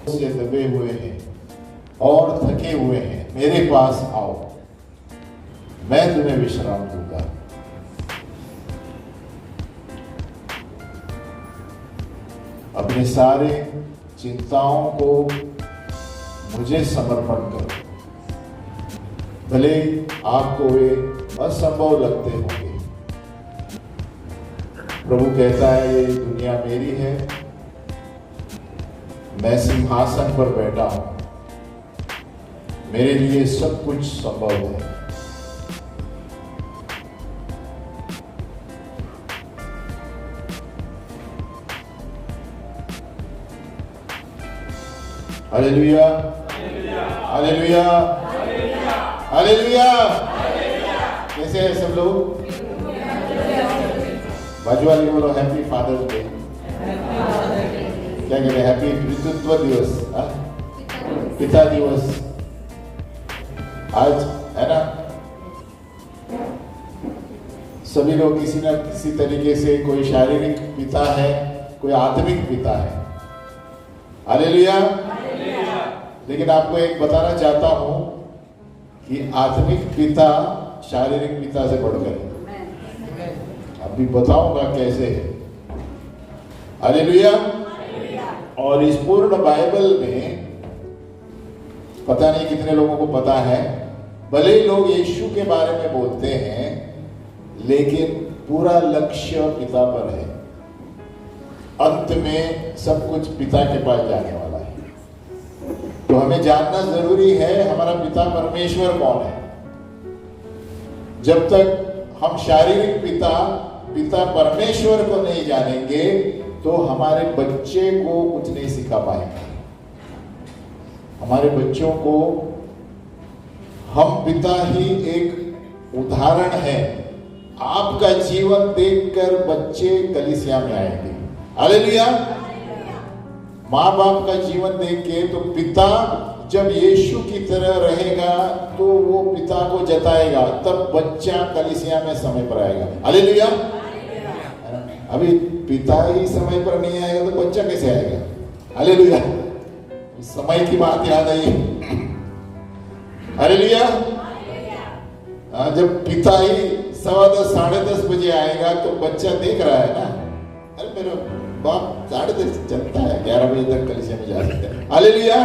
से दबे हुए हैं और थके हुए हैं, मेरे पास आओ, मैं तुम्हें विश्राम दूंगा। अपने सारे चिंताओं को मुझे समर्पण करो, भले आपको वे असंभव लगते होंगे। प्रभु कहता है, ये दुनिया मेरी है, मैं सिंहासन पर बैठा हूं, मेरे लिए सब कुछ संभव है। Hallelujah, hallelujah, hallelujah. कैसे हैं सब लोग? बाजू वाले बोलो हैप्पी फादर्स डे। क्या कहते हैं? हैप्पी पितृत्व दिवस, पिता दिवस आज है ना। सभी लोग किसी न किसी तरीके से, कोई शारीरिक पिता है, कोई आत्मिक पिता है। हालेलुया। लेकिन आपको एक बताना चाहता हूं कि आत्मिक पिता शारीरिक पिता से बढ़कर है। अभी बताऊंगा कैसे है। हालेलुया। और इस पूर्ण बाइबल में पता नहीं कितने लोगों को पता है, भले ही लोग यीशु के बारे में बोलते हैं, लेकिन पूरा लक्ष्य पिता पर है। अंत में सब कुछ पिता के पास जाने वाला है। तो हमें जानना जरूरी है हमारा पिता परमेश्वर कौन है। जब तक हम शारीरिक पिता परमेश्वर को नहीं जानेंगे, तो हमारे बच्चे को कुछ नहीं सिखा पाएंगे। हमारे बच्चों को हम पिता ही एक उदाहरण है। आपका जीवन देखकर बच्चे कलीसिया में आएंगे। हालेलुया। माँ बाप का जीवन देख के, तो पिता जब यीशु की तरह रहेगा तो वो पिता को जताएगा, तब बच्चा कलीसिया में समय पर आएगा। हालेलुया। अभी पिता ही समय पर नहीं आएगा तो बच्चा कैसे आएगा? हालेलुया। समय की बात याद आई। हालेलुया। जब पिता ही 10:15 10:30 बजे आएगा तो बच्चा देख रहा है ना, अरे मेरा बाप 10:30 चलता है, 11 बजे तक कलीसिया में जा सकते हैं। हालेलुया।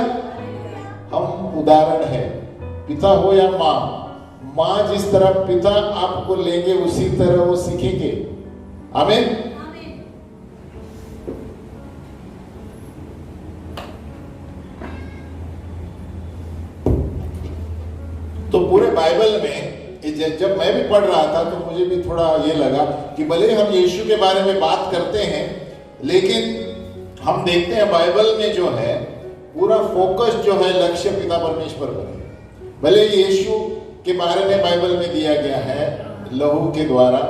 हम उदाहरण है, पिता हो या माँ जिस तरह पिता आपको लेंगे उसी तरह वो सीखेंगे। आमीन। तो पूरे बाइबल में जब मैं भी पढ़ रहा था तो मुझे भी थोड़ा ये लगा कि भले हम यीशु के बारे में बात करते हैं, लेकिन हम देखते हैं बाइबल में जो है पूरा फोकस जो है लक्ष्य पिता परमेश्वर पर है। भले यीशु के बारे में बाइबल में दिया गया है लहू के द्वारा,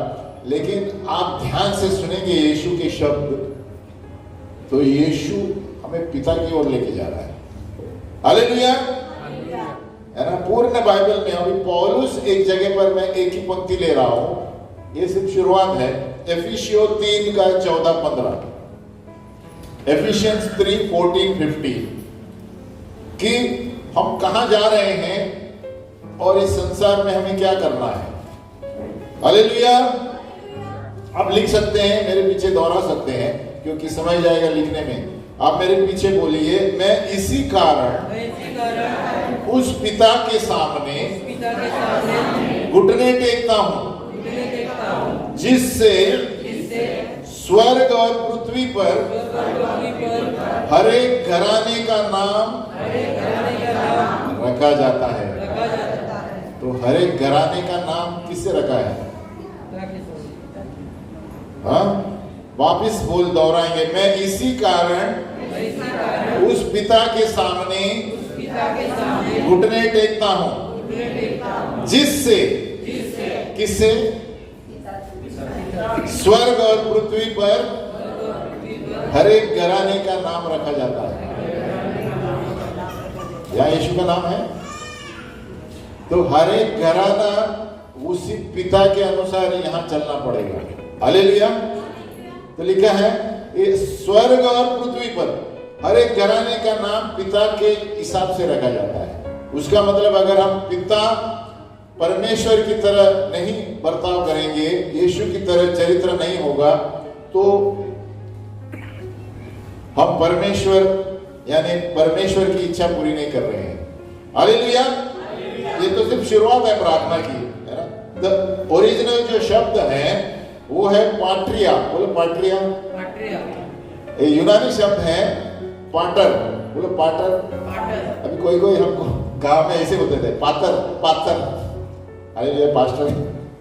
लेकिन आप ध्यान से सुनेंगे यीशु के शब्द, तो यीशु हमें पिता की ओर लेके जा रहा है। हालेलुया। है ना। पूर्ण बाइबल में अभी पौलुस एक जगह पर, मैं एक ही पंक्ति ले रहा हूं, ये सिर्फ शुरुआत है। एफिसियों 3 का 14-15, एफिशियंस 3:14-15, कि हम कहां जा रहे हैं और इस संसार में हमें क्या करना है। हालेलुया। आप लिख सकते हैं, मेरे पीछे दोहरा सकते हैं क्योंकि समझ जाएगा लिखने में। आप मेरे पीछे बोलिए, मैं इसी कारण उस पिता के सामने घुटने टेकता हूं, जिससे स्वर्ग और पृथ्वी पर हर एक घराने का नाम रखा जाता है। तो हर एक घराने का नाम किससे रखा है? हाँ, वापिस बोल दोहराएंगे, मैं इसी कारण उस पिता के सामने घुटने टेकता हूं, जिससे किससे? स्वर्ग और पृथ्वी पर हर एक घराने का नाम रखा जाता है। या यीशु का नाम है। तो हर एक घराना उसी पिता के अनुसार यहां चलना पड़ेगा। हालेलुया। तो लिखा है ये स्वर्ग और पृथ्वी पर हर एक घराने का नाम पिता के हिसाब से रखा जाता है। उसका मतलब अगर हम पिता परमेश्वर की तरह नहीं बर्ताव करेंगे, यीशु की तरह चरित्र नहीं होगा, तो हम परमेश्वर यानी परमेश्वर की इच्छा पूरी नहीं कर रहे हैं। हालेलुया। ये तो सिर्फ शुरुआत है प्रार्थना की, है ना। ओरिजिनल जो शब्द है वो है पाट्रिया। बोलो पाट्रिया। ये यूनानी शब्द है पाटर। बोलो पाटर। अभी कोई कोई हमको गांव में ऐसे बोलते थे पातर पातर। हालेलुया। पास्टर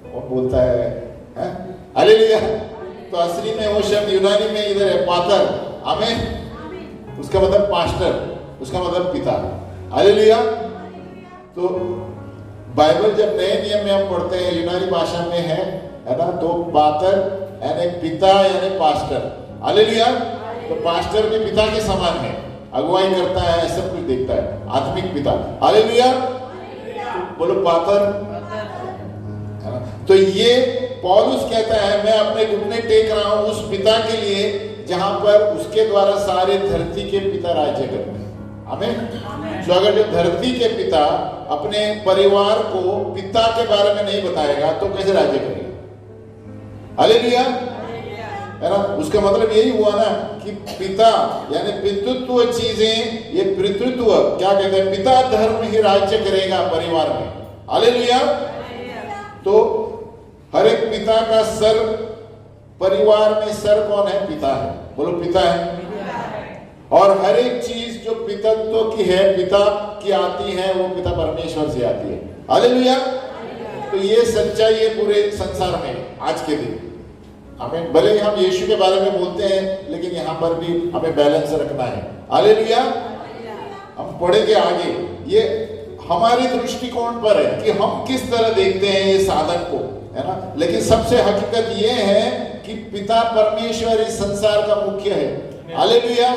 कौन बोलता है? हालेलुया। तो असली में वो शब्द यूनानी में इधर है पातर। आमीन। उसका मतलब पास्टर, उसका मतलब पिता। हालेलुया। तो बाइबल जब नए नियम में हम पढ़ते हैं यूनानी भाषा में है ना, तो पातर यानी पिता यानी पास्टर। हालेलुया। तो पास्टर भी पिता के समान है, अगुवाई करता है, सब कुछ देखता है, आत्मिक पिता। हालेलुया। बोलो पातर। तो ये पौलुस कहता है मैं अपने घुटने टेक रहा हूं उस पिता के लिए जहां पर उसके द्वारा सारे धरती के पिता राज्य करते हैं। आमीन। तो अगर जो धरती के पिता अपने परिवार को पिता के बारे में नहीं बताएगा तो कैसे राज्य करेगा? हालेलुया। है ना। उसका मतलब यही हुआ ना कि पिता यानी पितृत्व चीजें, ये पितृत्व क्या कहते हैं, पिता धर्म ही राज्य करेगा परिवार में। हालेलुया। तो हर एक पिता का सर, परिवार में सर कौन है? पिता है। बोलो पिता है। और हर एक चीज जो पितत्व की है, पिता की आती है, वो पिता परमेश्वर से आती है। हालेलुया। तो ये सच्चाई है पूरे संसार में आज के दिन। हमें भले ही हम यीशु के बारे में बोलते हैं, लेकिन यहाँ पर भी हमें बैलेंस रखना है। हालेलुया। हम पढ़ेंगे आगे, ये हमारी दृष्टिकोण पर है कि हम किस तरह देखते हैं ये साधन को, है ना। लेकिन सबसे हकीकत ये है कि पिता परमेश्वर इस संसार का मुख्य है। हालेलुया।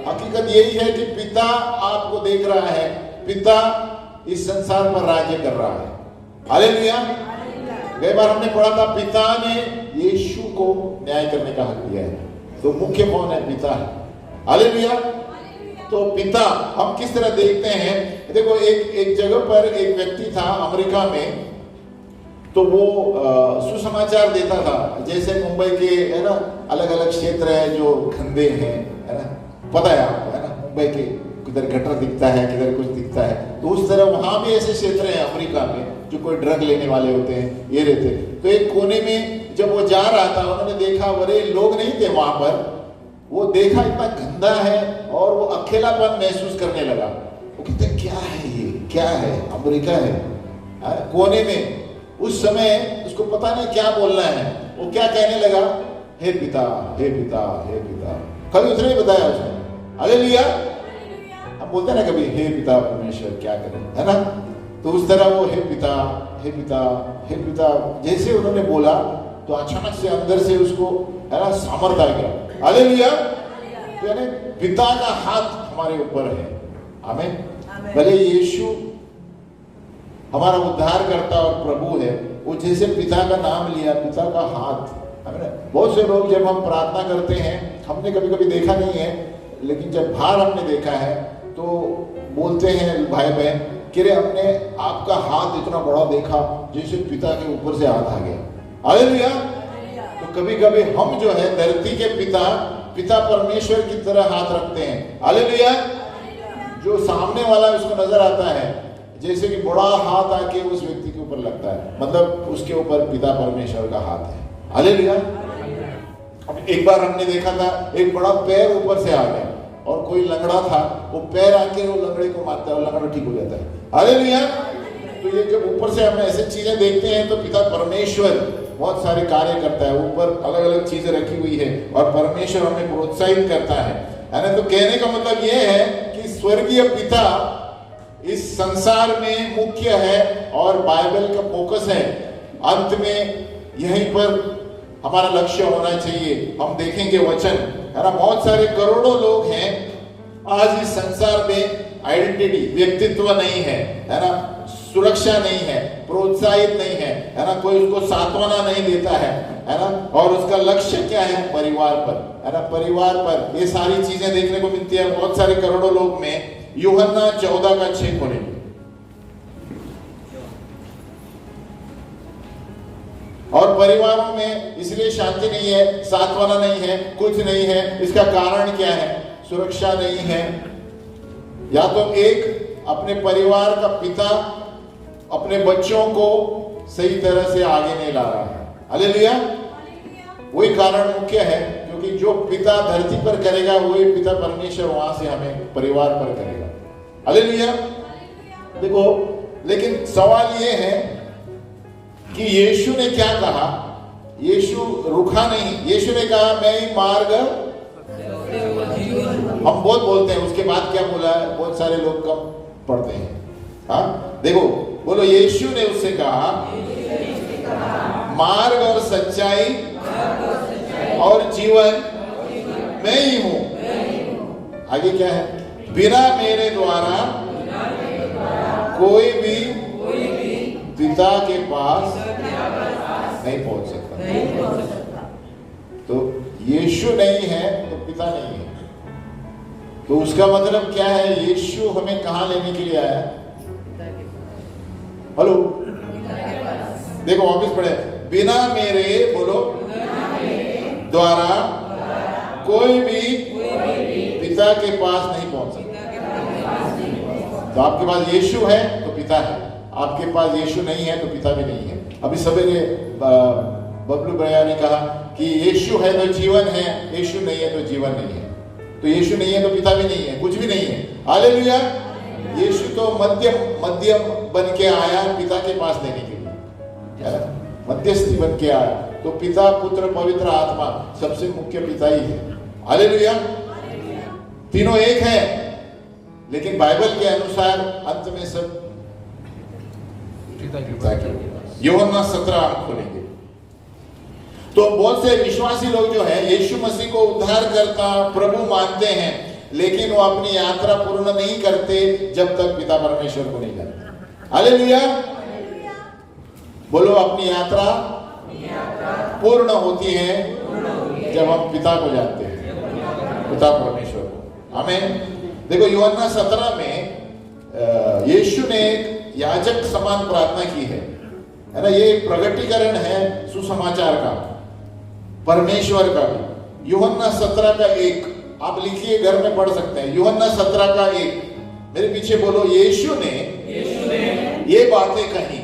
हकीकत यही है कि पिता आपको देख रहा है, पिता इस संसार पर राज्य कर रहा है। हालेलुया। गई बार हमने पढ़ा था पिता ने यीशु को न्याय करने का हक दिया है, तो मुख्य कौन है? पिता है। हालेलुया। तो पिता हम किस तरह देखते हैं? देखो एक जगह पर एक व्यक्ति था अमेरिका में, तो वो सुसमाचार देता था। जैसे मुंबई के है ना अलग अलग क्षेत्र है जो गंदे हैं, है ना, पता है आपको, है ना, मुंबई के किधर गटर दिखता है, किधर कुछ दिखता है, तो उस तरह वहां भी ऐसे क्षेत्र हैं अमेरिका में जो कोई ड्रग लेने वाले होते हैं, ये रहते। तो एक कोने में जब वो जा रहा था, उन्होंने देखा बड़े लोग नहीं थे वहां पर, वो देखा इतना गंदा है और वो अकेलापन महसूस करने लगा। वो कहते क्या है ये, क्या है? अमेरिका है कोने में। उस समय उसको पता नहीं क्या बोलना है, वो क्या कहने लगा? हे पिता, हे पिता, हे पिता। कभी उतने ही बताया उसने। हालेलुया। हम बोलते हैं ना कभी हे पिता परमेश्वर क्या करें, है ना। तो उस तरह वो हे पिता, हे पिता, हे पिता जैसे उन्होंने बोला, तो अचानक से अंदर से उसको है ना सामर्थ आ गया। हालेलुया। तो यानी पिता का हाथ हमारे ऊपर है। आमीन। भले यीशु हमारा उद्धारकर्ता और प्रभु है, वो जैसे पिता का नाम लिया, पिता का हाथ। बहुत से लोग जब हम प्रार्थना करते हैं, हमने कभी कभी देखा नहीं है, लेकिन जब बाहर हमने देखा है, तो बोलते हैं भाई बहन कि रे हमने आपका हाथ इतना बड़ा देखा जैसे पिता के ऊपर से हाथ आ गया। हालेलुया। तो कभी कभी हम जो है धरती के पिता, पिता परमेश्वर की तरह हाथ रखते हैं। हालेलुया। जो सामने वाला उसको नजर आता है जैसे कि बड़ा हाथ आके उस व्यक्ति के ऊपर लगता है, मतलब उसके ऊपर पिता परमेश्वर का हाथ है। हालेलुया। अब एक बार हमने देखा था एक बड़ा पैर ऊपर से आ गया और कोई लंगड़ा था, वो पैर आके वो लंगड़े को मारता है और लंगड़ा ठीक हो जाता है। हालेलुया। तो ये जब ऊपर से हम ऐसे चीजें देखते हैं तो पिता परमेश्वर बहुत सारे कार्य करता है, ऊपर अलग अलग चीजें रखी हुई है और परमेश्वर हमें प्रोत्साहित करता है ना। तो कहने का मतलब ये है कि स्वर्गीय पिता इस संसार में मुख्य है और बाइबल का फोकस है। अंत में यहीं पर हमारा लक्ष्य होना चाहिए। हम देखेंगे वचन, है ना, बहुत सारे करोड़ों लोग हैं आज इस संसार में, आइडेंटिटी व्यक्तित्व नहीं है, है ना, सुरक्षा नहीं है, प्रोत्साहित नहीं है, है ना, कोई उसको सांत्वना नहीं देता है ना, और उसका लक्ष्य क्या है, परिवार पर, है ना, परिवार पर ये सारी चीजें देखने को मिलती है बहुत सारे करोड़ों लोग में। यूहन्ना 14:6 खोलेंगे। और परिवारों में इसलिए शांति नहीं है, सांत्वना नहीं है, कुछ नहीं है, इसका कारण क्या है, सुरक्षा नहीं है। या तो एक अपने परिवार का पिता अपने बच्चों को सही तरह से आगे नहीं ला रहा है, हालेलुया। वही कारण मुख्य है, क्योंकि जो पिता धरती पर करेगा वही पिता परमेश्वर वहां से हमें परिवार पर करेगा, हालेलुया। देखो, लेकिन सवाल ये है कि यीशु ने क्या कहा। यीशु रुका नहीं, यीशु ने कहा मैं ही मार्ग। हम बहुत बोलते हैं, उसके बाद क्या बोला है बहुत सारे लोग कम पढ़ते हैं। हाँ देखो, बोलो, यीशु ने उससे कहा मार्ग और सच्चाई और जीवन मैं ही हूं। आगे क्या है, बिना मेरे द्वारा कोई भी पिता के पास नहीं पहुंच सकता। तो यीशु नहीं है तो पिता नहीं है। तो उसका मतलब क्या है, यीशु हमें कहां लेने के लिए आया। हेलो, देखो वापिस पढ़े, बिना मेरे, बोलो, द्वारा कोई भी पिता के पास नहीं पहुंच सकता। तो आपके पास यीशु है तो पिता है, आपके पास यीशु नहीं है तो पिता भी नहीं है। अभी सवेरे बबलू भैया ने कहा कि यीशु है तो जीवन है, यीशु नहीं है तो जीवन नहीं है। तो यीशु नहीं है तो पिता भी नहीं है, कुछ भी नहीं है, हालेलुया। यीशु तो मध्यम बन के आया पिता के पास देने के लिए, मध्यस्थी बन के आया। तो पिता, पुत्र, पवित्र आत्मा, सबसे मुख्य पिता ही है, हालेलुया। तीनों एक है, लेकिन बाइबल के अनुसार अंत में सब यूहन्ना 17 खोलेंगे। तो बहुत से विश्वासी लोग जो है यीशु मसीह को उद्धारकर्ता प्रभु मानते हैं, लेकिन वो अपनी यात्रा पूर्ण नहीं करते जब तक पिता परमेश्वर को नहीं जानते, हालेलुया। बोलो, अपनी यात्रा पूर्ण होती है जब हम पिता को जानते हैं, पिता परमेश्वर को, आमीन। देखो, यूहन्ना 17 में यीशु ने एक याजक समान प्रार्थना की है ना। ये एक प्रगटीकरण है सुसमाचार का, परमेश्वर का भी। यूहन्ना 17 का 1, आप लिखिए, घर में पढ़ सकते हैं। यूहन्ना 17 का 1, मेरे पीछे बोलो, यीशु ने ये बातें कही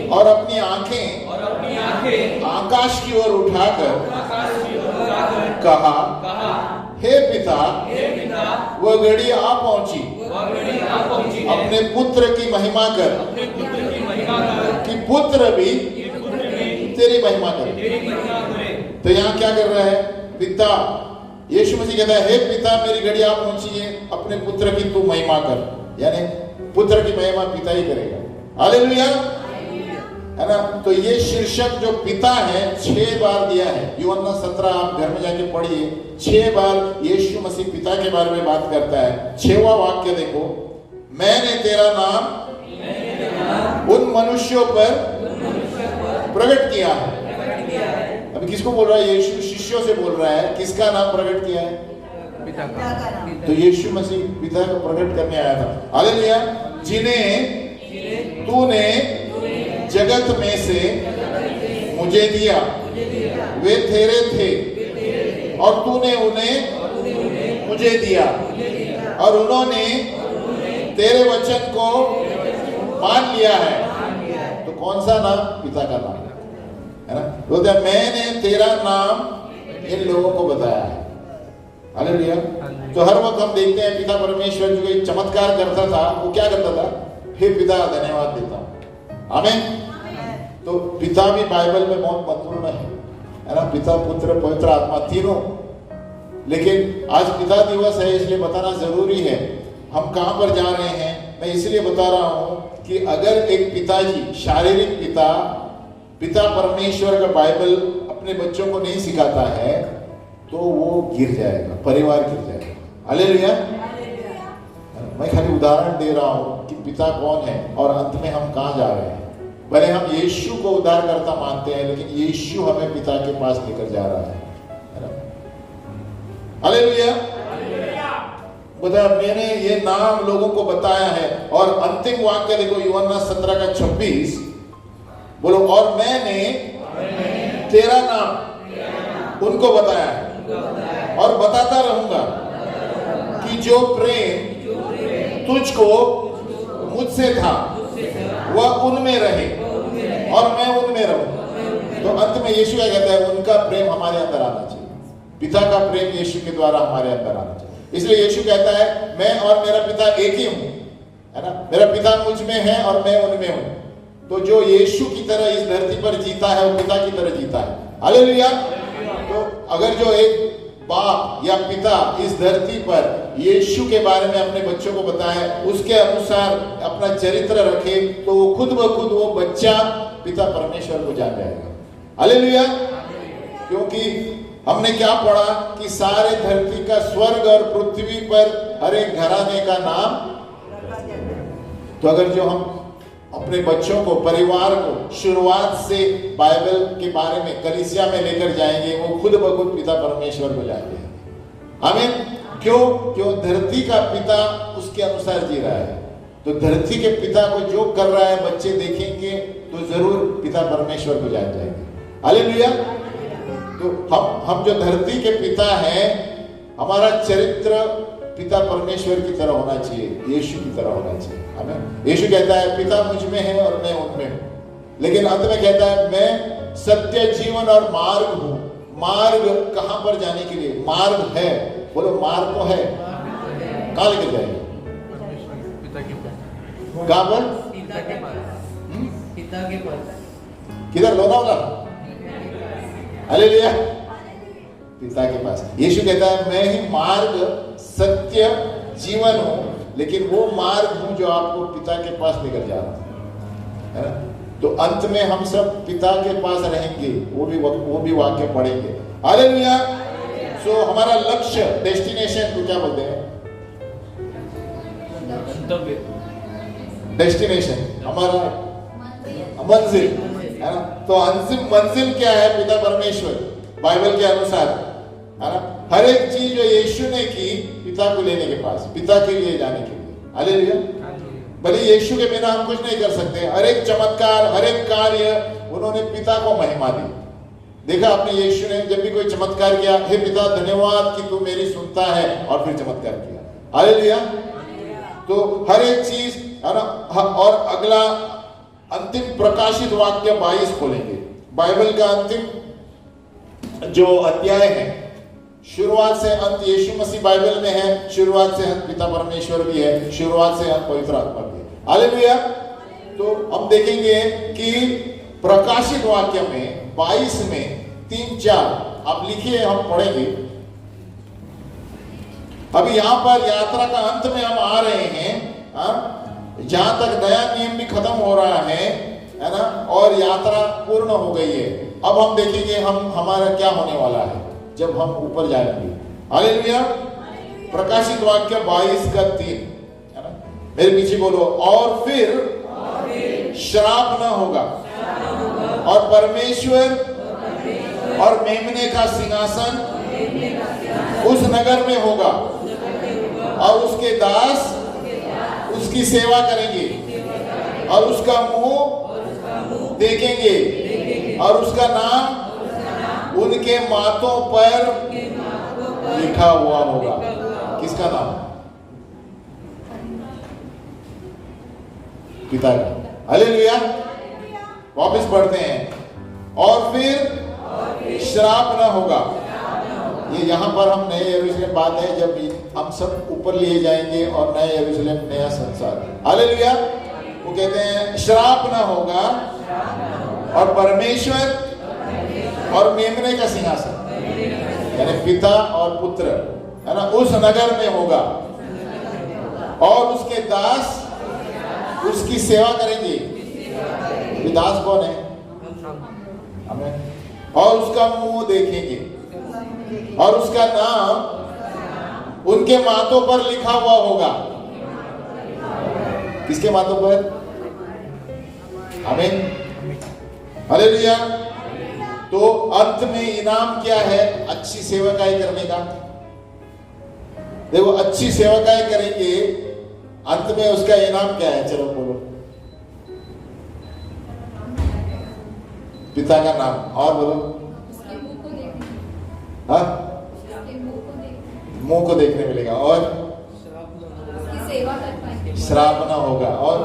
और अपनी आंखें आकाश की ओर उठाकर कहा, हे पिता, वह घड़ी आ पहुंची, अपने पुत्र की महिमा कर, कि पुत्र भी तेरी महिमा करे। तो यहाँ क्या कर रहा है पिता, यीशु मसीह कहता है, हे पिता, मेरी घड़ी आ पहुंची है, अपने पुत्र की तू महिमा कर, यानी पुत्र की महिमा पिता ही करेगा, हालेलुया, है ना। तो ये शीर्षक जो पिता है 6 बार दिया है। यूहन्ना 17 आप घर में जाके पढ़िए, 6 बार यीशु मसीह पिता के बारे में बात करता है। 6वां वाक्य देखो, मैंने तेरा नाम उन मनुष्यों पर प्रकट किया है। अभी किसको बोल रहा है, यीशु शिष्यों से बोल रहा है, किसका नाम प्रकट किया है, पिता का। तो यीशु मसीह पिता को प्रकट करने आया था, हालेलुया। जिन्हें तूने जगत में से मुझे दिया, वे तेरे थे और तूने उन्हें मुझे दिया, और उन्होंने तेरे वचन को मान लिया है। तो कौन सा नाम, पिता का नाम, है ना। तो मैंने तेरा नाम इन लोगों को बताया है, हालेलुया। तो हर वक्त हम देखते हैं पिता परमेश्वर जो एक चमत्कार करता था, वो क्या करता था, हे पिता धन्यवाद देता हूं, आमीन। तो पिता भी बाइबल में बहुत महत्वपूर्ण है ना, पिता, पुत्र, पवित्र आत्मा, तीनों। लेकिन आज पिता दिवस है, इसलिए बताना जरूरी है। हम कहां पर जा रहे हैं, मैं इसलिए बता रहा हूं कि अगर एक पिताजी, शारीरिक पिता, पिता परमेश्वर का बाइबल अपने बच्चों को नहीं सिखाता है तो वो गिर जाएगा, परिवार गिर जाएगा, हालेलुया। मैं खाली उदाहरण दे रहा हूं कि पिता कौन है और अंत में हम कहां जा रहे हैं, भले हम यीशु को उद्धारकर्ता मानते हैं, लेकिन यीशु हमें पिता के पास लेकर जा रहा है ना? हालेलुया। बता, मैंने ये नाम लोगों को बताया है। और अंतिम वाक्य देखो, यूहन्ना 17:26, बोलो, और मैंने तेरा नाम उनको बताया है और बताता रहूंगा कि जो प्रेम तुझको मुझसे था वह उनमें रहे और मैं उनमें रहूं। तो अंत में यीशु क्या कहता है? उनका प्रेम हमारे अंदर आना चाहिए, पिता का प्रेम यीशु के द्वारा हमारे अंदर आना चाहिए। इसलिए यीशु कहता है, मैं और मेरा पिता एक ही हूं, है ना? मेरा पिता मुझ में है और मैं उनमें हूं। तो जो यीशु की तरह इस धरती पर जीता है वो पिता की तरह जीता है। हालेलुया। तो अगर जो एक बाप या पिता इस धरती पर यीशु के बारे में अपने बच्चों को बताए, उसके अनुसार अपना चरित्र रखे, तो वो खुद ब खुद वो बच्चा पिता परमेश्वर को जान जाएगा। हालेलुया। क्योंकि हमने क्या पढ़ा कि सारे धरती का, स्वर्ग और पृथ्वी पर हर एक घराने का नाम। तो अगर जो हम अपने बच्चों को, परिवार को शुरुआत से बाइबल के बारे में कलीसिया में लेकर जाएंगे, वो खुद ब खुद पिता परमेश्वर को जाएंगे। आमीन। क्यों धरती का पिता उसके अनुसार जी रहा है। तो धरती के पिता को जो कर रहा है बच्चे देखेंगे तो जरूर पिता परमेश्वर को जान जाएंगे। हालेलुया। तो हम जो धरती के पिता हैं, हमारा चरित्र पिता परमेश्वर की तरह होना चाहिए, यीशु की तरह होना चाहिए। हमें यीशु कहता है, पिता मुझ में है और मैं उनमें हूं। लेकिन अंत में कहता है, मैं सत्य, जीवन और मार्ग हूं। मार्ग कहां पर जाने के लिए? मार्ग है, बोलो मार्ग तो है। कहां लेकर जाएंगे? कहां पर? पिता के पास। किधर? लोनावला? हालेलुया। पिता के पास। यीशु कहता है, मैं ही मार्ग, सत्य, जीवन हूं। लेकिन वो मार्ग हूं जो आपको पिता के पास लेकर जा रहा है ना? तो अंत में हम सब पिता के पास रहेंगे, वो भी वाक्य पढ़ेंगे। हालेलुया। सो हमारा लक्ष्य, डेस्टिनेशन को क्या बोलते हैं? डेस्टिनेशन, हमारा मंजिल, है ना? तो अंतिम मंजिल क्या है? पिता परमेश्वर, बाइबल के अनुसार, है ना? हर एक चीज जो यीशु ने की, पिता को लेने के पास, पिता के लिए जाने के लिए। हालेलुया। भले यीशु के बिना हम कुछ नहीं कर सकते। हर एक चमत्कार, हर एक कार्य उन्होंने पिता को महिमा दी। देखा आपने, यीशु ने जब भी कोई चमत्कार किया, हे पिता धन्यवाद कि तू मेरी सुनता है, और फिर चमत्कार किया। हालेलुया। तो हर एक चीज, है ना? और अगला अंतिम प्रकाशित वाक्य 22 खोलेंगे। बाइबल का अंतिम जो अध्याय है, शुरुआत से अंत यीशु मसीह बाइबल में है, शुरुआत से अंत पिता परमेश्वर भी है, शुरुआत से अंत पवित्र आत्मा भी है। हालेलुया। तो हम देखेंगे कि प्रकाशित वाक्य में 22 में 3-4 आप लिखिए, हम पढ़ेंगे। अभी यहां पर यात्रा का अंत में हम आ रहे हैं, जहां तक नया नियम भी खत्म हो रहा है ना? और यात्रा पूर्ण हो गई है। अब हम देखेंगे हमारा क्या होने वाला है जब हम ऊपर जाएंगे। हालेलुया। प्रकाशित वाक्य 22:3, है ना? मेरे पीछे बोलो, और फिर श्राप न होगा और परमेश्वर और मेमने का सिंहासन उस नगर में होगा और उसके दास उसकी सेवा करेंगे और उसका मुंह देखेंगे और उसका नाम उनके माथों पर लिखा हुआ होगा। किसका नाम? पिता का। हालेलुया। वापस पढ़ते हैं, और फिर श्राप न होगा। ये यहाँ पर हम नए यरूशलेम बात है, जब हम सब ऊपर लिए जाएंगे और नए यरूशलेम, नया संसार। हालेलुया। वो कहते हैं श्राप न होगा और परमेश्वर और मेमने का सिंहासन, यानी पिता और पुत्र, है ना, उस नगर में होगा और उसके दास उसकी सेवा करेंगे। दास कौन है? हमें। और उसका मुंह देखेंगे और उसका नाम उनके माथों पर लिखा हुआ होगा। किसके माथों पर? हमें। हालेलुया। तो अंत में इनाम क्या है? अच्छी सेवकाई करने का। देखो, अच्छी सेवकाई करेंगे, अंत में उसका इनाम क्या है? चलो बोलो। पिता का नाम। और बोलो। हाँ, मुंह को देखने मिलेगा। और श्राप ना होगा। और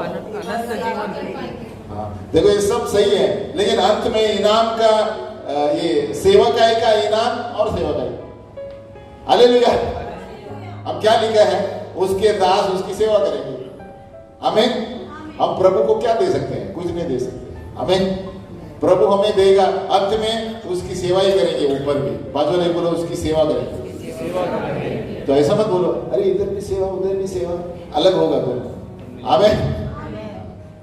हाँ, देखो ये सब सही है, लेकिन अंत में इनाम का ये सेवकाई का इनाम और सेवकाई। हालेलुया। अब क्या लिखा है? उसके दास उसकी सेवा करेंगे। आमीन। हम प्रभु को क्या दे सकते हैं? कुछ नहीं दे सकते। आमीन। प्रभु हमें देगा, अंत में उसकी सेवा ही करेंगे। ऊपर भी बाजू नहीं बोलो उसकी सेवा करेंगे। तो ऐसा मत बोलो, अरे इधर भी सेवा उधर भी सेवा, अलग होगा दोनों। आमीन।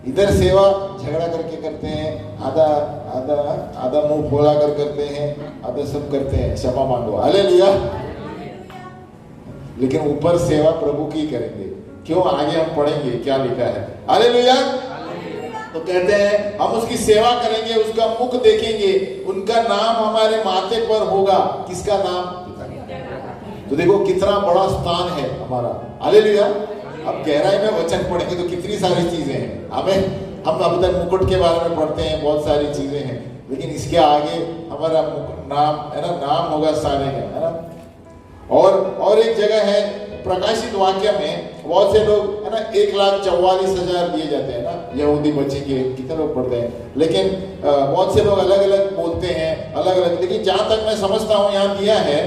इधर सेवा झगड़ा करके करते हैं, आधा आधा आधा मुंह खोला कर करते हैं, आधा सब करते हैं, क्षमा मांगो। हालेलुया। लेकिन ऊपर सेवा प्रभु की करेंगे। क्यों? आगे हम पढ़ेंगे क्या लिखा है। हालेलुया। तो कहते हैं हम उसकी सेवा करेंगे, उसका मुख देखेंगे, उनका नाम हमारे माथे पर होगा। किसका नाम? तो देखो कितना बड़ा स्थान है हमारा। हालेलुया। अब गहराई में वचन पढ़ेंगे तो कितनी सारी चीजें हैं। आमीन। हम अब तक मुकुट के बारे में पढ़ते हैं, बहुत सारी चीजें हैं, लेकिन इसके आगे हमारा नाम है ना, नाम होगा सारे का, है ना। और एक जगह है प्रकाशित वाक्य में, बहुत से लोग है ना 1,44,000 दिए जाते हैं ना, यहूदी बच्चे के कितने लोग पढ़ते हैं, लेकिन बहुत से लोग अलग अलग बोलते हैं, अलग अलग। लेकिन जहां तक मैं समझता हूँ यहाँ दिया है,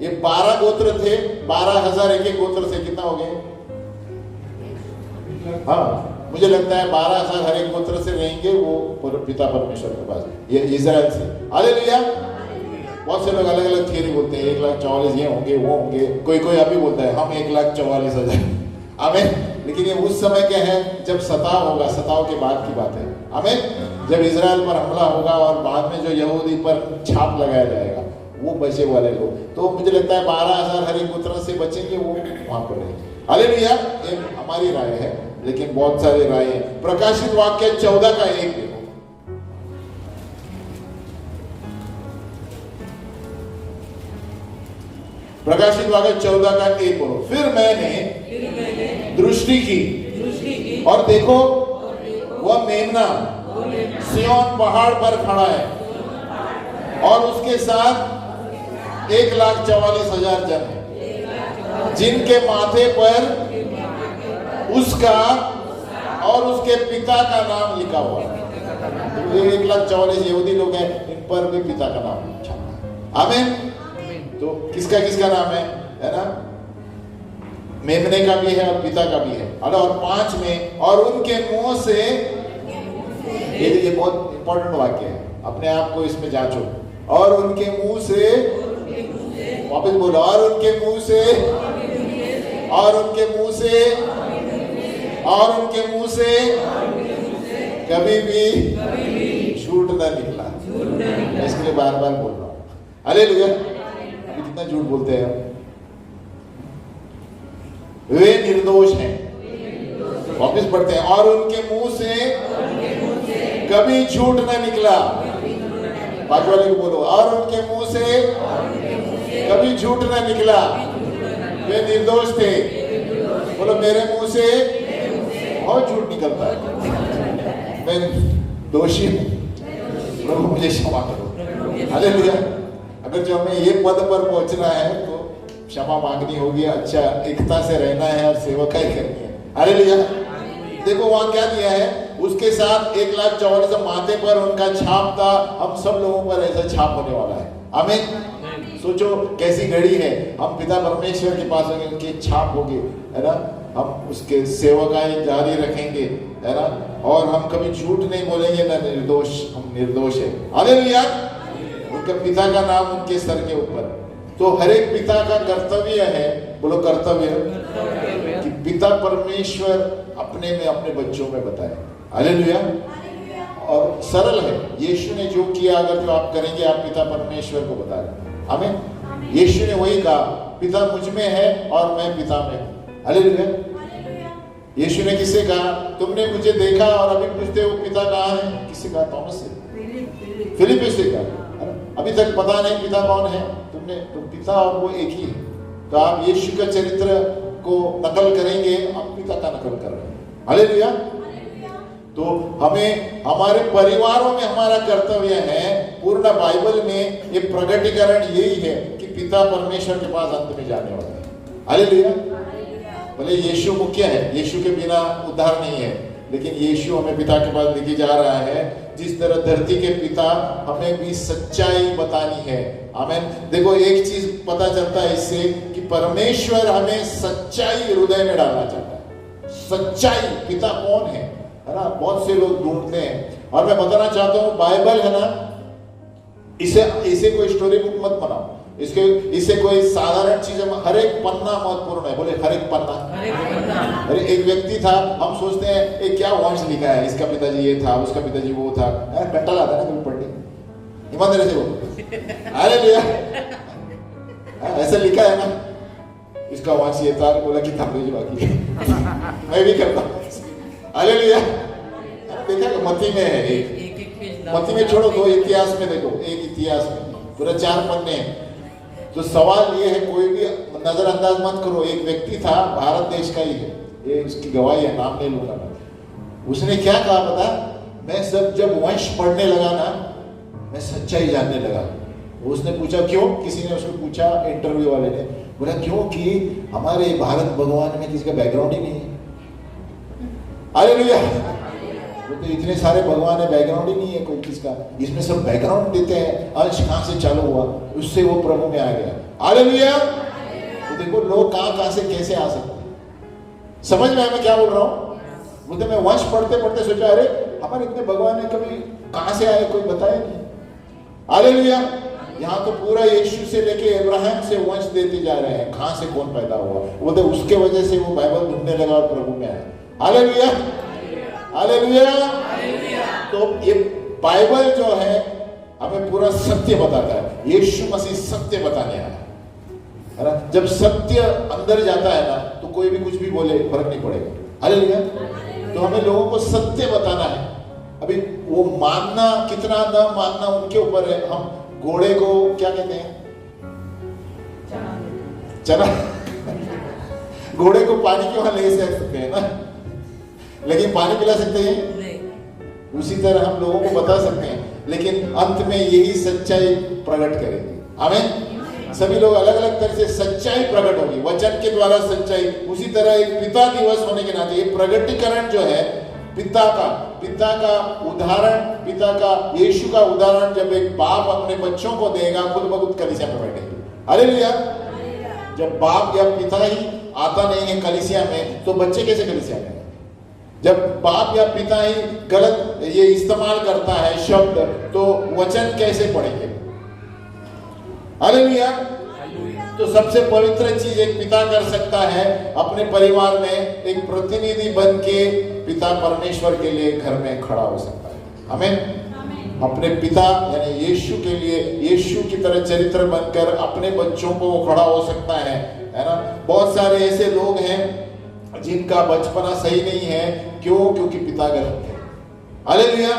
ये 12 गोत्र थे, 12,000 एक एक गोत्र से कितना हो गए? हाँ, मुझे लगता है 12,000 हर एक गोत्र से रहेंगे वो पिता परमेश्वर के पास, ये इजराइल से। हालेलुया। बहुत से लोग अलग अलग थियरी बोलते हैं, 1,44,000 ये होंगे वो होंगे, कोई कोई अभी बोलता है हम 1,44,000। आमीन। लेकिन ये उस समय के हैं जब सताव होगा, सताव के बाद की बात है। आमीन। जब इजराइल पर हमला होगा और बाद में जो यहूदी पर छाप लगाया जाएगा, वो बचे वाले लोग, तो मुझे लगता है 12,000 हर एक गोत्र से बचेंगे, वो वहां पर रहेंगे। हालेलुया। ये हमारी राय है, लेकिन बहुत सारी राय है। प्रकाशित वाक्य 14 का 1 देखो। प्रकाशित वाक्य 14 का 1 बोलो। फिर मैंने दृष्टि की और देखो वह मेमना सिय्योन पहाड़ पर खड़ा है और उसके साथ 1,44,000 जन है, जिनके माथे पर उसका और उसके पिता का नाम लिखा हुआ है। 1,44,000 यहूदी लोग हैं, इन पर भी पिता का नाम छापा। आमीन। तो किसका किसका नाम है ना? मेमने का भी है और पिता का भी है। और 5 में, और उनके मुंह से, ये बहुत इंपॉर्टेंट वाक्य है, अपने आप को इसमें जांचो। और उनके मुंह से, वापस बोलो, और उनके मुंह से, और उनके मुंह से, और उनके मुंह से कभी भी झूठ ना निकला। मैं इसके लिए बार बार बोल रहा हूँ। हालेलुया। कितना झूठ बोलते हैं हम। वे निर्दोष हैं। वापस पढ़ते हैं, और उनके मुंह से कभी झूठ ना निकला। बाजू वाले को बोलो, और उनके मुंह से कभी झूठ ना निकला। वे निर्दोष थे। बोलो, मेरे मुंह से बहुत झूठ निकलता है, मैं दोषी हूं, प्रभु मुझे क्षमा करो। हालेलुया। अगर जो हमें ये पद पर पहुंचना है तो क्षमा मांगनी होगी, अच्छा एकता से रहना है और सेवकाई करनी है। हालेलुया। देखो वहां क्या दिया है, उसके साथ 1,44,000 माथे पर उनका छाप था। हम सब लोगों पर ऐसा छाप होने वाला है। आमीन। सोचो कैसी घड़ी है, हम पिता परमेश्वर के पास होंगे, उनकी छाप होगी, है ना। हम उसके सेवकाई जारी रखेंगे, है ना, और हम कभी झूठ नहीं बोलेंगे, ना निर्दोष, हम निर्दोष है। हालेलुया। उनका पिता का नाम उनके सर के ऊपर। तो हर एक पिता का कर्तव्य है, बोलो कर्तव्य, कि पिता परमेश्वर अपने में अपने बच्चों में बताए। हालेलुया। और सरल है, यीशु ने जो किया अगर जो आप करेंगे, आप पिता परमेश्वर को बता रहे। आमीन। यीशु ने वही कहा, पिता मुझ में है और मैं पिता में हूं। हालेलुया। यीशु ने किससे कहा, तुमने मुझे देखा और अभी पूछते हो पिता कहाँ है? किससे कहा? थॉमस से। फिलिपी से का अभी तक पता नहीं पिता कौन है तुमने, तो पिता और वो एक ही है। तो आप यीशु का चरित्र को नकल करेंगे, आप पिता का नकल कर रहे हैं। हालेलुया। तो हमें हमारे परिवारों में हमारा कर्तव्य है, पूर्ण बाइबल में ये प्रगटीकरण यही है कि पिता परमेश्वर के पास अंत में जाने वाला है। हालेलुया। भले यीशु मुख्य है, यीशु के बिना उद्धार नहीं है, लेकिन यीशु हमें पिता के पास लेके जा रहा है। जिस तरह धरती के पिता हमें भी सच्चाई बतानी है। आमीन। देखो एक चीज पता चलता है इससे कि परमेश्वर हमें सच्चाई हृदय में डालना चाहता है। सच्चाई पिता कौन है ना, बहुत से लोग ढूंढते हैं। और मैं बताना चाहता हूँ बाइबल है ना, इसे कोई स्टोरी बुक मत बनाओ, इसे कोई साधारण चीज, हर एक पन्ना महत्वपूर्ण है। बोले हर एक पन्ना। अरे एक व्यक्ति था, हम सोचते हैं एक क्या वंश लिखा है, इसका पिताजी ये था, उसका पिताजी वो था। कंटा लाता है ना कभी पढ़ने, ईमानदारी से बोलो। अरे भैया ऐसा लिखा है ना, इसका वंश ये था, बोला कि था बाकी मैं भी करता हूँ। अरे भैया देखा मत्ती में है, एक मत्ती में छोड़ो, दो इतिहास में देखो, एक इतिहास में पूरा 4 पन्ने हैं। तो सवाल ये है, कोई भी नजरअंदाज मत करो। एक व्यक्ति था, भारत देश का ही है, ये उसकी गवाही है, नाम नहीं लूंगा मैं। उसने क्या कहा पता, मैं जब वंश पढ़ने लगा ना, मैं सच्चाई जानने लगा। उसने पूछा क्यों, किसी ने उसको पूछा, इंटरव्यू वाले ने बोला क्योंकि हमारे भारत भगवान में किसी का बैकग्राउंड ही नहीं है। हालेलुया। वो तो इतने सारे भगवान है, बैकग्राउंड ही नहीं है कोई किसका, इसमें सब बैकग्राउंड देते हैं, अंश कहां से चालू हुआ, उससे वो प्रभु में आ गया। हालेलुया। तो देखो लोग कहां से कैसे आ सकते हैं। समझ में मैं क्या बोल रहा हूँ। बोलते मैं वंश पढ़ते पढ़ते सोचा, अरे हमारे इतने भगवान है, कभी कहां से आए कोई बताया नहीं। हालेलुया। यहाँ तो पूरा यीशु से लेके इब्राहिम से वंश देते जा रहे हैं, कहां से कौन पैदा हुआ, वो तो उसके वजह से वो बाइबल ढूंढने लगा और प्रभु में आया। हालेलुया। हालेलुया। तो ये बाइबल जो है हमें पूरा सत्य बताता है। यीशु मसीह सत्य बताने आया है ना। जब सत्य अंदर जाता है ना, तो कोई भी कुछ भी बोले फर्क नहीं पड़ेगा। हालेलुया। तो हमें लोगों को सत्य बताना है। अभी वो मानना कितना न मानना उनके ऊपर है। हम घोड़े को क्या कहते हैं, चना घोड़े को पानी क्यों ले सकते हैं ना, लेकिन पानी पिला सकते हैं नहीं। उसी तरह हम लोगों को बता सकते हैं, लेकिन अंत में यही सच्चाई प्रकट करेगी। आमीन। सभी लोग अलग अलग तरह से सच्चाई प्रकट होगी, वचन के द्वारा सच्चाई। उसी तरह एक पिता दिवस होने के नाते ये प्रगटीकरण जो है पिता का उदाहरण, पिता का यीशु का उदाहरण जब एक बाप अपने बच्चों को देगा, खुद ब खुद कलीसिया में बैठेंगे। हालेलुया। जब बाप या पिता ही आता नहीं है कलीसिया में, तो बच्चे कैसे कलीसिया में? जब बाप या पिता ही गलत ये इस्तेमाल करता है शब्द, तो वचन कैसे पढ़ेंगे? हालेलुया। तो सबसे पवित्र चीज एक पिता कर सकता है, अपने परिवार में एक प्रतिनिधि बन के पिता परमेश्वर के लिए घर में खड़ा हो सकता है। आमीन। अपने पिता यानी यीशु के लिए यीशु की तरह चरित्र बनकर अपने बच्चों को वो खड़ा हो सकता है ना। बहुत सारे ऐसे लोग हैं जिनका बचपना सही नहीं है, क्यों? क्योंकि पिता गलत है। हालेलुया।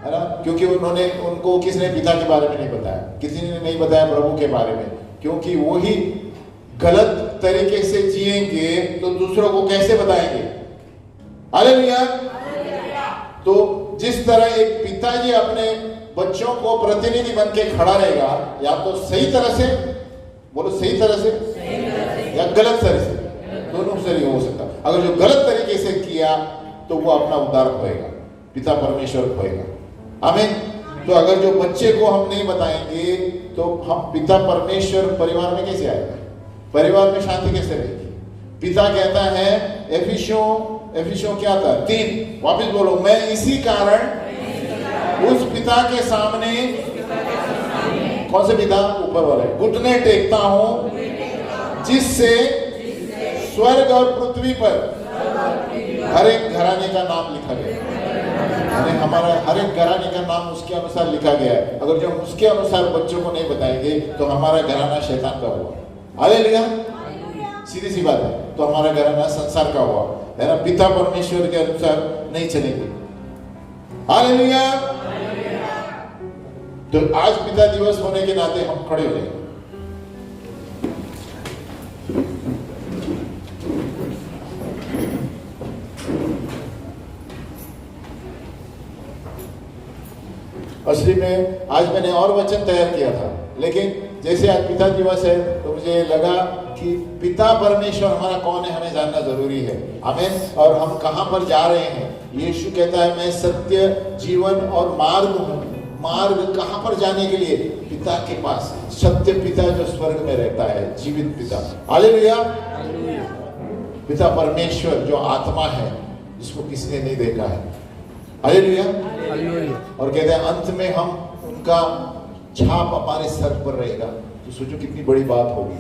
है ना, क्योंकि उनको किसने पिता के बारे में नहीं बताया, किसी ने नहीं बताया प्रभु के बारे में, क्योंकि वो ही गलत तरीके से जिएंगे तो दूसरों को कैसे बताएंगे? हालेलुया। तो जिस तरह एक पिताजी अपने बच्चों को प्रतिनिधि बन के खड़ा रहेगा, या तो सही तरह से, बोलो सही तरह से या गलत तरह से, दोनों से हो सकता। अगर जो गलत तरीके से किया तो वो अपना उद्धार खोएगा, पिता परमेश्वर खोएगा। आमीन। तो अगर जो बच्चे को हम नहीं बताएंगे तो हम पिता परमेश्वर परिवार में कैसे आएगा? परिवार में शांति कैसे रहेगी? पिता कहता है एफिसियों क्या था 3, वापिस बोलो, मैं इसी कारण उस पिता के सामने, कौन से पिता? ऊपर वाले, घुटने टेकता हूं, जिससे स्वर्ग और पृथ्वी पर हर एक घराने का नाम लिखा गया। हमारा हर एक घराने का नाम उसके अनुसार लिखा गया है। अगर जब उसके अनुसार बच्चों को नहीं बताएंगे तो हमारा घराना शैतान का हुआ। हालेलुया। सीधी सी बात है। तो हमारा घराना संसार का हुआ, है ना, पिता परमेश्वर के अनुसार नहीं चलेंगे। हालेलुया। तो आज पिता दिवस होने के नाते हम खड़े हो जाएंगे। असली में आज मैंने और वचन तैयार किया था, लेकिन जैसे आज पिता दिवस है तो मुझे लगा कि पिता परमेश्वर हमारा कौन है हमें जानना जरूरी है। आमीन। और हम कहां पर जा रहे हैं। यीशु कहता है मैं सत्य जीवन और मार्ग हूं। मार्ग कहां पर जाने के लिए? पिता के पास। सत्य पिता जो स्वर्ग में रहता है, जीवित पिता। हालेलुया। पिता परमेश्वर जो आत्मा है जिसको किसी ने नहीं देखा है। हालेलुया। और कहते हैं अंत में हम उनका छाप हमारे सर पर रहेगा। तो सोचो कितनी बड़ी बात होगी,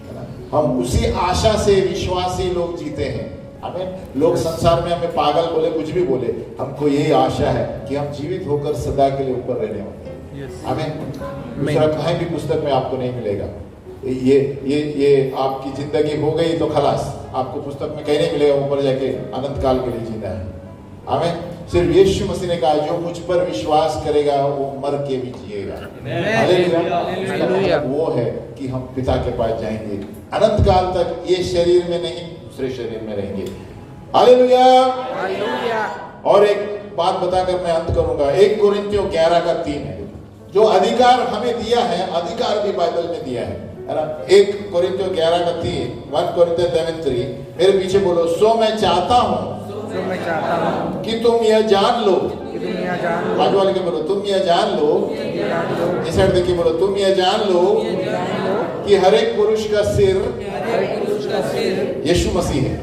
है ना। हम उसी आशा से विश्वासी लोग जीते हैं। हमें लोग संसार में हमें पागल बोले, कुछ भी बोले, हमको यही आशा है कि हम जीवित होकर सदा के लिए ऊपर रहने वाले हैं। हमें दूसरा कहीं भी पुस्तक में आपको नहीं मिलेगा। ये आपकी जिंदगी हो गई तो खलास, आपको पुस्तक में कहीं नहीं मिलेगा ऊपर जाके अनंत काल के लिए जीना है। हमें सिर्फ यीशु मसीह ने कहा जो मुझ पर विश्वास करेगा वो मर के भी जिएगा। हालेलुया। वो है कि हम पिता के पास जाएंगे अनंत काल तक, ये शरीर में नहीं दूसरे शरीर में रहेंगे। हालेलुया। और एक बात बताकर मैं अंत करूंगा। 1 कोरिन्थियों 11:3 है जो अधिकार हमें दिया है, अधिकार भी बाइबल में दिया है ना। 1 कोरिन्थियों 11:3, 1 कोरिन्थियंस 11:3, मेरे पीछे बोलो। सो मैं चाहता हूँ कि तुम यह जान लो, बाजू वाले के बोलो तुम यह जान लो, इस साइड देखिए बोलो तुम यह जान लो कि हर एक पुरुष का सिर यीशु मसीह है,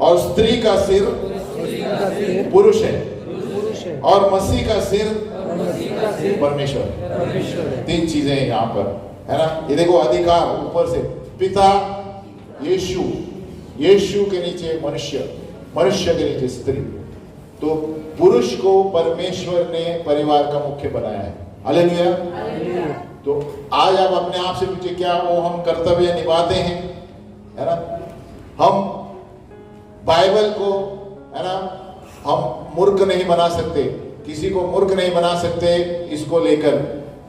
और स्त्री का सिर पुरुष है, और मसीह का सिर परमेश्वर। 3 चीजें हैं यहाँ पर, है ना। ये देखो अधिकार ऊपर से पिता, यीशु के नीचे मनुष्य, मनुष्य के नीचे स्त्री। तो पुरुष को परमेश्वर ने परिवार का मुख्य बनाया है। हालेलुया। तो आज आप अपने आप से पूछिए क्या वो हम कर्तव्य निभाते हैं, है ना। हम बाइबल को, है ना, हम मूर्ख नहीं बना सकते, किसी को मूर्ख नहीं बना सकते इसको लेकर,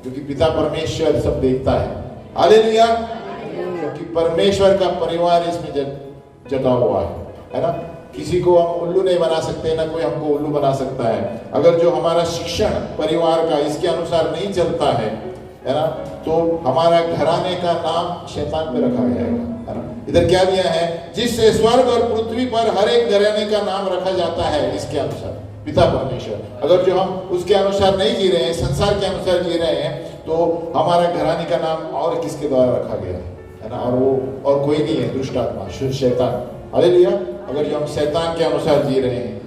क्योंकि पिता परमेश्वर सब देखता है। हालेलुया। क्योंकि परमेश्वर का परिवार इसमें जगा हुआ है ना। किसी को हम उल्लू नहीं बना सकते, ना कोई हमको उल्लू बना सकता है। अगर जो हमारा शिक्षण परिवार का इसके अनुसार नहीं चलता है ना, तो हमारा घराने का नाम शैतान पे रखा जाएगा, है ना। इधर क्या दिया है, जिससे स्वर्ग और पृथ्वी पर हर एक घराने का नाम रखा जाता है इसके अनुसार, पिता परमेश्वर। अगर जो हम उसके अनुसार नहीं जी रहे हैं, संसार के अनुसार जी रहे हैं, तो हमारा घराने का नाम और किसके द्वारा रखा गया है ना। और वो और कोई नहीं है, दुष्ट आत्मा, शैतान। हालेलुया। अगर जो हम शैतान के अनुसार जी रहे हैं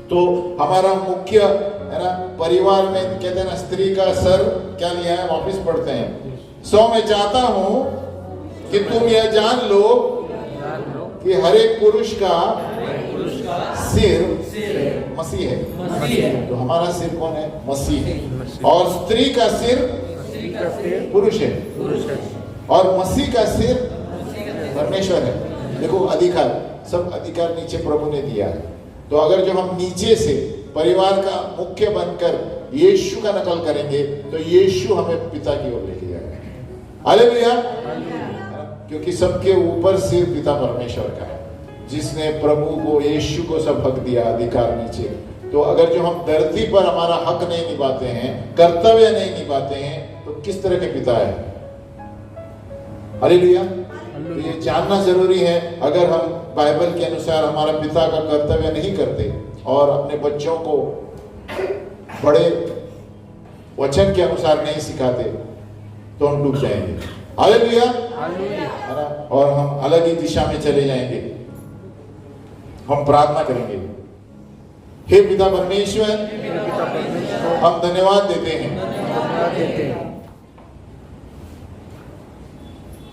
तो हमारा मुख्य, है ना, परिवार में कहते हैं ना, स्त्री का सर क्या लिया है, वापिस पढ़ते हैं। सो मैं चाहता हूं कि तुम यह जान लो कि हर एक पुरुष का सिर मसीह है। तो हमारा सिर कौन है? मसीह है। और स्त्री का सिर पुरुष है, और मसीह का सिर परमेश्वर है। देखो अधिकार, सब अधिकार नीचे प्रभु ने दिया है। तो अगर जो हम नीचे से परिवार का मुख्य बनकर यीशु का नकल करेंगे तो यीशु हमें पिता की ओर लेके जाएगा। हालेलुया। क्योंकि सबके ऊपर सिर पिता परमेश्वर का है, जिसने प्रभु को, यीशु को सब हक दिया, अधिकार नीचे। तो अगर जो हम धरती पर हमारा हक नहीं निभाते हैं, कर्तव्य नहीं निभाते हैं, तो किस तरह के पिता है? हालेलुया। तो ये जानना जरूरी है। अगर हम बाइबल के अनुसार हमारा पिता का कर्तव्य नहीं करते और अपने बच्चों को बड़े वचन के अनुसार नहीं सिखाते तो हम डूब जाएंगे। हालेलुया, है ना। और हम अलग ही दिशा में चले जाएंगे। हम प्रार्थना करेंगे, हे पिता परमेश्वर, हम धन्यवाद देते हैं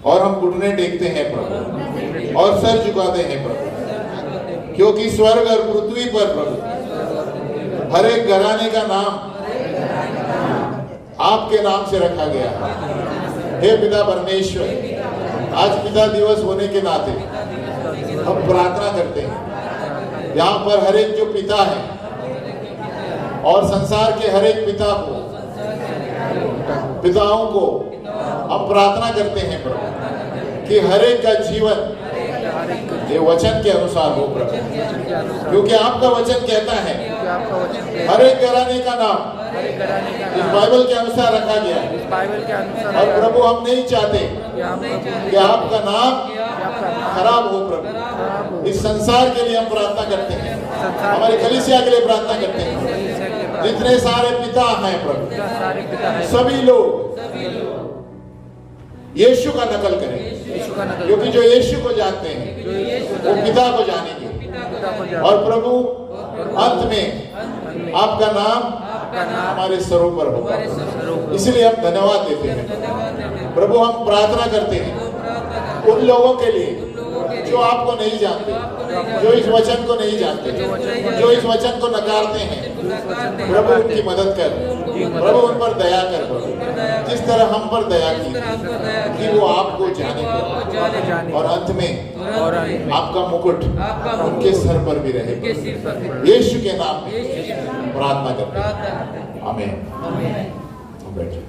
और हम घुटने टेकते हैं प्रभु और सर झुकाते हैं प्रभु, क्योंकि स्वर्ग और पृथ्वी पर प्रभु हर एक घराने का नाम आपके नाम से रखा गया है। हे पिता परमेश्वर, आज पिता दिवस होने के नाते हम प्रार्थना करते हैं, यहाँ पर हर एक जो पिता है और संसार के हर एक पिता को पिताओं को हम प्रार्थना करते हैं प्रभु कि हर एक का जीवन ये वचन के अनुसार हो प्रभु, क्योंकि आपका वचन कहता है हर एक घराने का नाम इस बाइबल के अनुसार रखा गया है। और प्रभु हम नहीं चाहते कि आपका नाम खराब हो प्रभु। इस संसार के लिए हम प्रार्थना करते हैं, हमारी कलीसिया के लिए प्रार्थना करते हैं। जितने सारे पिता हैं प्रभु, सभी लोग यीशु का नकल करें, क्योंकि जो यीशु को जानते हैं वो पिता को जानेंगे। और प्रभु अंत में आपका नाम हमारे सरों पर होगा, इसलिए हम धन्यवाद देते हैं प्रभु। हम प्रार्थना करते हैं उन लोगों के लिए जो आपको नहीं जानते, जो इस वचन को नहीं जानते, जो इस वचन को नकारते हैं। प्रभु उनकी मदद कर, प्रभु उन पर दया कर प्रभु, जिस तरह हम पर दया की कि वो आपको जाने और अंत में आपका मुकुट उनके सर पर भी रहे। यीशु के नाम में प्रार्थना करते हैं, आमीन। बैठिए।